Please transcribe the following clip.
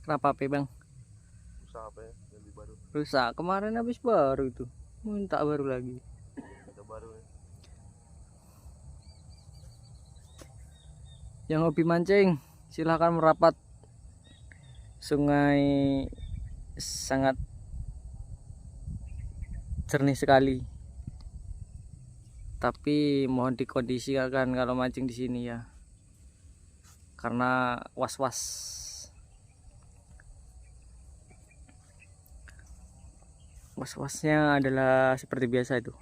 Kenapa Pe, Bang? Rusak apa ya? Ganti baru. Rusak. Kemarin habis baru itu. Minta baru lagi. Ada baru ya. Yang hobi mancing, silahkan merapat. Sungai sangat jernih sekali. Tapi mohon dikondisikan kalau mancing di sini ya. Karena was-was. Was-wasnya adalah seperti biasa itu.